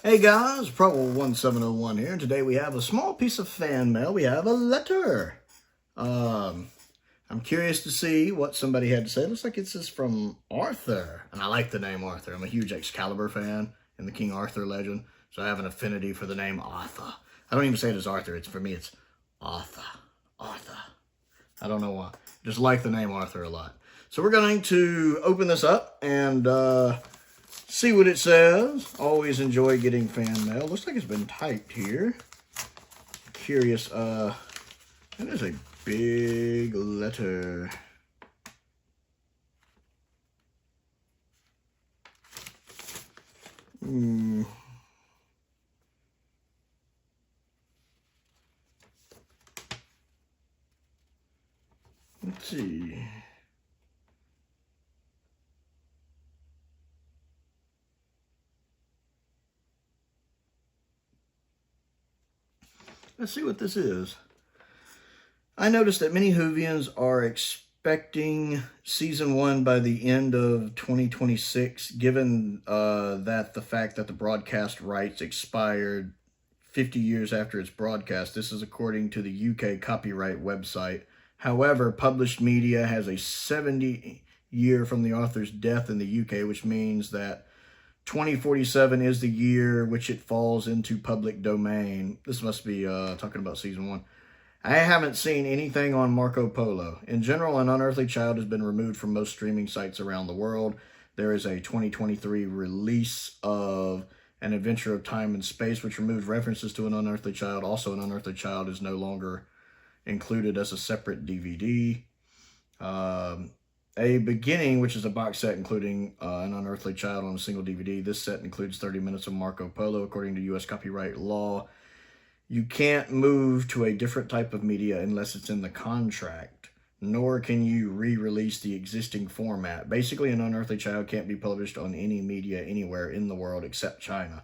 Hey guys, Prowl1701 here, and today we have a small piece of fan mail. We have a letter. I'm curious to see what somebody had to say. It looks like this is from Arthur, and I like the name Arthur. I'm a huge Excalibur fan and the King Arthur legend, so I have an affinity for the name Arthur. I don't even say it as Arthur. For me, it's Arthur. Arthur. I don't know why. Just like the name Arthur a lot. So we're going to open this up and see what it says. Always enjoy getting fan mail. Looks like it's been typed here. Curious. That is a big letter. Let's see. Let's see what this is. I noticed that many Whovians are expecting Season 1 by the end of 2026, given that the fact that the broadcast rights expired 50 years after its broadcast. This is according to the UK copyright website. However, published media has a 70-year from the author's death in the UK, which means that 2047 is the year which it falls into public domain. This must be talking about Season 1. I haven't seen anything on Marco Polo. In general, An Unearthly Child has been removed from most streaming sites around the world. There is a 2023 release of An Adventure of Time and Space, which removed references to An Unearthly Child. Also, An Unearthly Child is no longer included as a separate DVD. A Beginning, which is a box set including An Unearthly Child on a single DVD. This set includes 30 minutes of Marco Polo. According to U.S. copyright law, you can't move to a different type of media unless it's in the contract, nor can you re-release the existing format. Basically, An Unearthly Child can't be published on any media anywhere in the world except China.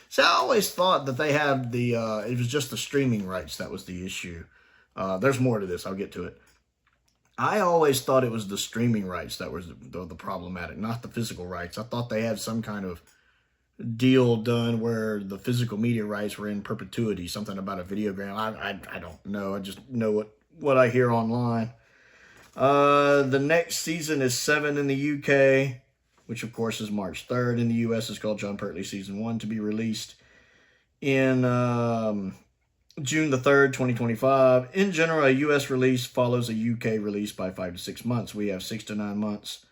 So I always thought that they had it was just the streaming rights that was the issue. There's more to this. I'll get to it. I always thought it was the streaming rights that was the problematic, not the physical rights. I thought they had some kind of deal done where the physical media rights were in perpetuity, something about a videogram. I don't know. I just know what I hear online. The next season is 7 in the UK, which of course is March 3rd. In the US, it's called John Pertwee Season 1, to be released in June the 3rd, 2025. In general, a US release follows a UK release by 5 to 6 months. We have 6 to 9 months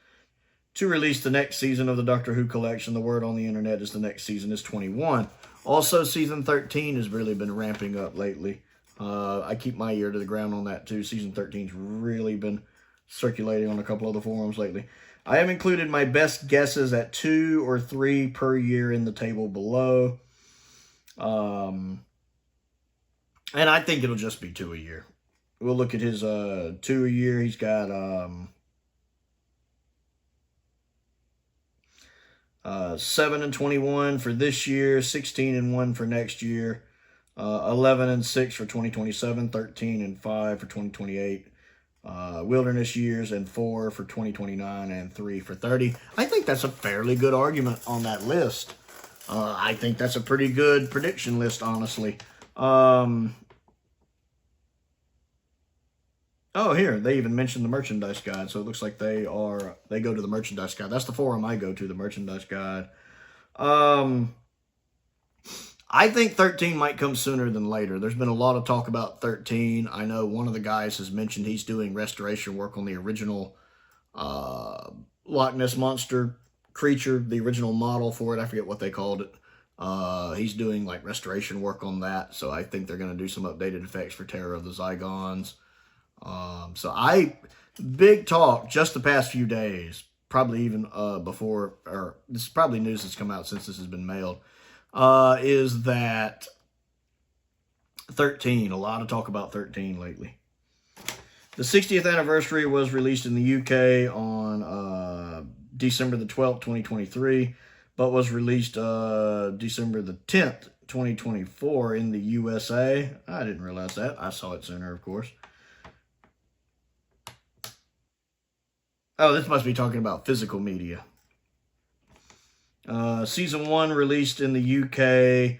to release the next season of the Doctor Who collection. The word on the internet is the next season is 21. Also, Season 13 has really been ramping up lately. I keep my ear to the ground on that too. Season 13's really been circulating on a couple of the forums lately. I have included my best guesses at 2 or 3 per year in the table below. And I think it'll just be 2 a year. We'll look at his 2 a year. He's got 7 and 21 for this year, 16 and 1 for next year, 11 and 6 for 2027, 13 and 5 for 2028, wilderness years, and 4 for 2029, and 3 for 30. I think that's a fairly good argument on that list. I think that's a pretty good prediction list, honestly. Oh, here, they even mentioned the merchandise guide, so it looks like they go to the merchandise guide. That's the forum I go to, the merchandise guide. I think 13 might come sooner than later. There's been a lot of talk about 13. I know one of the guys has mentioned he's doing restoration work on the original Loch Ness Monster creature, the original model for it. I forget what they called it. He's doing like restoration work on that, so I think they're going to do some updated effects for Terror of the Zygons. Big talk just the past few days, probably even before, or this is probably news that's come out since this has been mailed, is that 13, a lot of talk about 13 lately. The 60th anniversary was released in the UK on December the 12th, 2023, but was released December the 10th, 2024 in the USA. I didn't realize that. I saw it sooner, of course. Oh, this must be talking about physical media. Season 1 released in the UK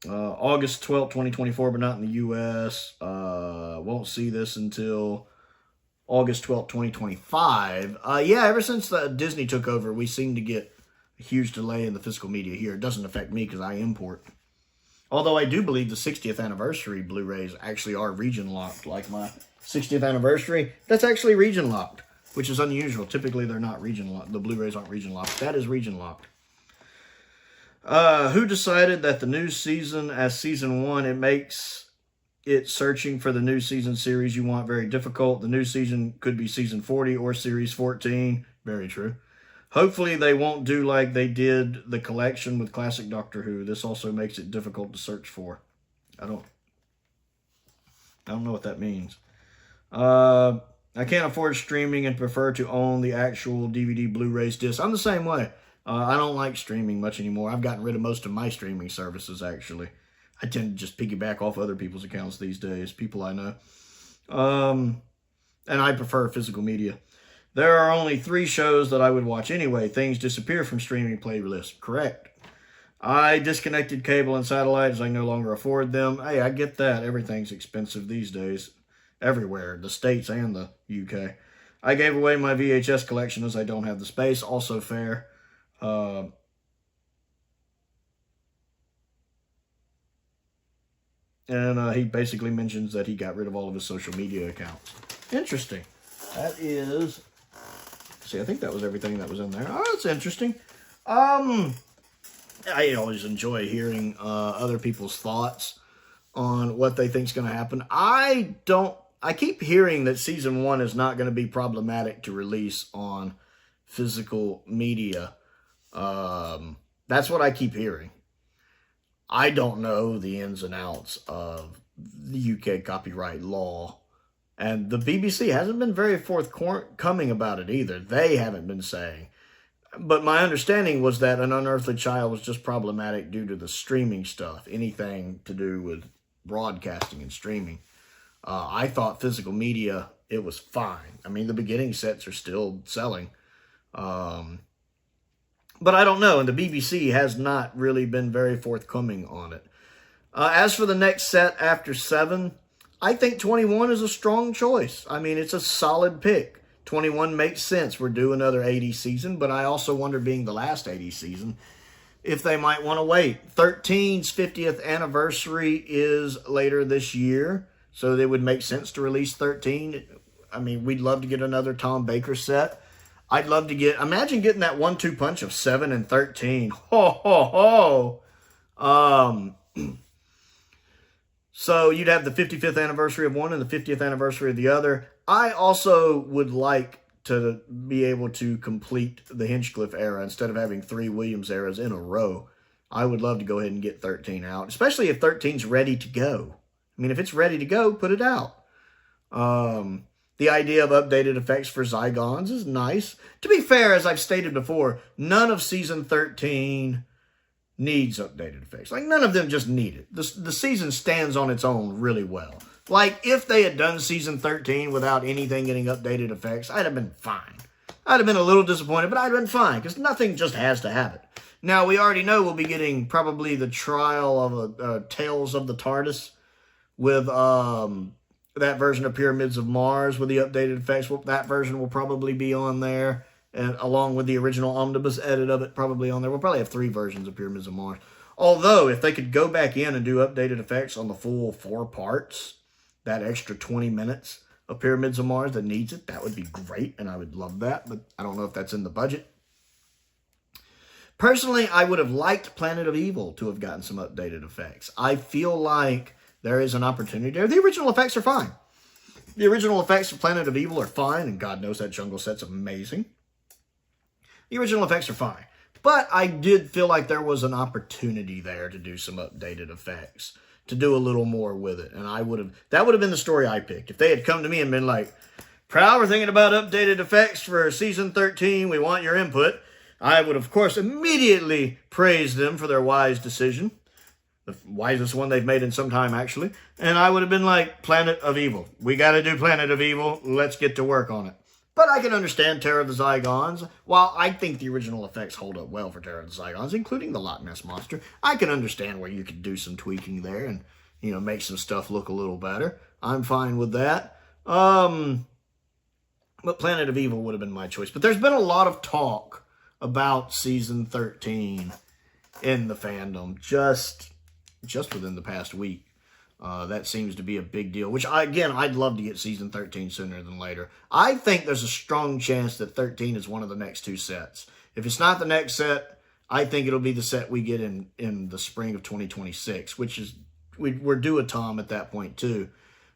August 12th, 2024, but not in the US. Won't see this until August 12th, 2025. Yeah, ever since Disney took over, we seem to get a huge delay in the physical media here. It doesn't affect me because I import. Although I do believe the 60th anniversary Blu-rays actually are region-locked. Like my 60th anniversary, that's actually region-locked, which is unusual. Typically, they're not region-locked. The Blu-rays aren't region-locked. That is region-locked. Who decided that the new season as Season 1, it makes it searching for the new season series you want very difficult. The new season could be Season 40 or Series 14. Very true. Hopefully they won't do like they did the collection with classic Doctor Who. This also makes it difficult to search for. I don't know what that means. I can't afford streaming and prefer to own the actual DVD Blu-rays disc. I'm the same way. I don't like streaming much anymore. I've gotten rid of most of my streaming services, actually. I tend to just piggyback off other people's accounts these days, people I know. And I prefer physical media. There are only 3 shows that I would watch anyway. Things disappear from streaming playlists. Correct. I disconnected cable and satellite as I no longer afford them. Hey, I get that. Everything's expensive these days. Everywhere. The States and the UK. I gave away my VHS collection as I don't have the space. Also fair. And he basically mentions that he got rid of all of his social media accounts. Interesting. That is... See, I think that was everything that was in there. Oh, that's interesting. I always enjoy hearing other people's thoughts on what they think is going to happen. I keep hearing that Season 1 is not going to be problematic to release on physical media. That's what I keep hearing. I don't know the ins and outs of the UK copyright law. And the BBC hasn't been very forthcoming about it either. They haven't been saying. But my understanding was that An Unearthly Child was just problematic due to the streaming stuff. Anything to do with broadcasting and streaming. I thought physical media, it was fine. I mean, the beginning sets are still selling. But I don't know. And the BBC has not really been very forthcoming on it. As for the next set after 7... I think 21 is a strong choice. I mean, it's a solid pick. 21 makes sense. We're due another 80 season, but I also wonder, being the last 80 season, if they might want to wait. 13's 50th anniversary is later this year, so it would make sense to release 13. I mean, we'd love to get another Tom Baker set. I'd love to imagine getting that 1-2 punch of 7 and 13. Ho, ho, ho. So you'd have the 55th anniversary of one and the 50th anniversary of the other. I also would like to be able to complete the Hinchcliffe era instead of having 3 Williams eras in a row. I would love to go ahead and get 13 out, especially if 13's ready to go. I mean, if it's ready to go, put it out. The idea of updated effects for Zygons is nice. To be fair, as I've stated before, none of Season 13... needs updated effects. Like, none of them just need it. The season stands on its own really well. Like, if they had done Season 13 without anything getting updated effects, I'd have been fine. I'd have been a little disappointed, but I'd have been fine, because nothing just has to have it. Now, we already know we'll be getting probably the trial of Tales of the Tardis with that version of Pyramids of Mars with the updated effects. That version will probably be on there. And along with the original omnibus edit of it probably on there. We'll probably have 3 versions of Pyramids of Mars. Although, if they could go back in and do updated effects on the full 4 parts, that extra 20 minutes of Pyramids of Mars that needs it, that would be great, and I would love that, but I don't know if that's in the budget. Personally, I would have liked Planet of Evil to have gotten some updated effects. I feel like there is an opportunity there. The original effects are fine. The original effects of Planet of Evil are fine, and God knows that jungle set's amazing. The original effects are fine. But I did feel like there was an opportunity there to do some updated effects, to do a little more with it. And that would have been the story I picked. If they had come to me and been like, Prowl, we're thinking about updated effects for Season 13. We want your input. I would, of course, immediately praise them for their wise decision. The wisest one they've made in some time, actually. And I would have been like, Planet of Evil. We got to do Planet of Evil. Let's get to work on it. But I can understand Terror of the Zygons. While I think the original effects hold up well for Terror of the Zygons, including the Loch Ness Monster, I can understand where you could do some tweaking there and, you know, make some stuff look a little better. I'm fine with that. But Planet of Evil would have been my choice. But there's been a lot of talk about Season 13 in the fandom just within the past week. That seems to be a big deal, which, I'd love to get Season 13 sooner than later. I think there's a strong chance that 13 is one of the next 2 sets. If it's not the next set, I think it'll be the set we get in the spring of 2026, which is, we're due a Tom at that point too.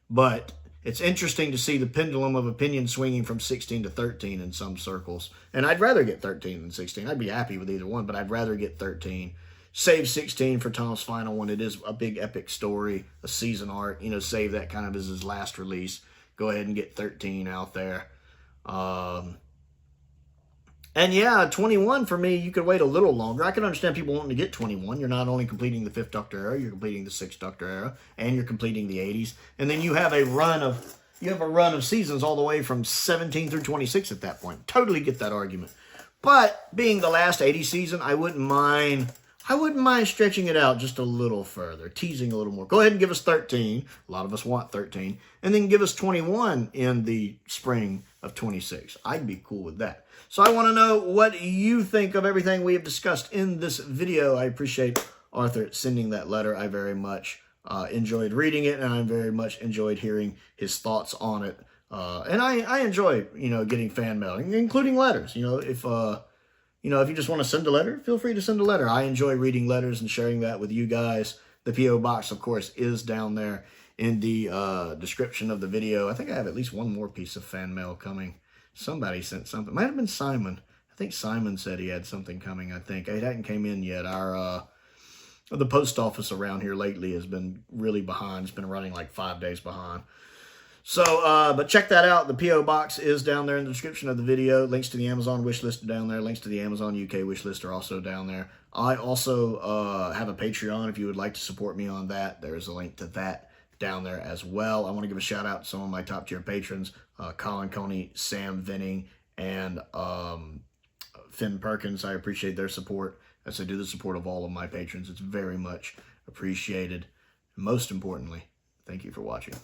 But it's interesting to see the pendulum of opinion swinging from 16 to 13 in some circles. And I'd rather get 13 than 16. I'd be happy with either one, but I'd rather get 13. Save 16 for Tom's final one. It is a big epic story, a season arc. You know, save that kind of as his last release. Go ahead and get 13 out there. And yeah, 21 for me, you could wait a little longer. I can understand people wanting to get 21. You're not only completing the 5th Doctor era, you're completing the 6th Doctor era, and you're completing the 80s. And then you have a run of seasons all the way from 17 through 26 at that point. Totally get that argument. But being the last 80 season, I wouldn't mind stretching it out just a little further, teasing a little more. Go ahead and give us 13. A lot of us want 13. And then give us 21 in the spring of 26. I'd be cool with that. So I want to know what you think of everything we have discussed in this video. I appreciate Arthur sending that letter. I very much enjoyed reading it, and I very much enjoyed hearing his thoughts on it. And I enjoy, you know, getting fan mail, including letters. You know, if you just want to send a letter, feel free to send a letter. I enjoy reading letters and sharing that with you guys. The P.O. Box, of course, is down there in the description of the video. I think I have at least one more piece of fan mail coming. Somebody sent something. Might have been Simon. I think Simon said he had something coming, I think. It hadn't came in yet. The post office around here lately has been really behind. It's been running like 5 days behind. So, but check that out. The P.O. Box is down there in the description of the video. Links to the Amazon wish list are down there. Links to the Amazon UK wish list are also down there. I also have a Patreon if you would like to support me on that. There's a link to that down there as well. I want to give a shout out to some of my top tier patrons, Colin Coney, Sam Venning, and Finn Perkins. I appreciate their support, as I do the support of all of my patrons. It's very much appreciated. Most importantly, thank you for watching.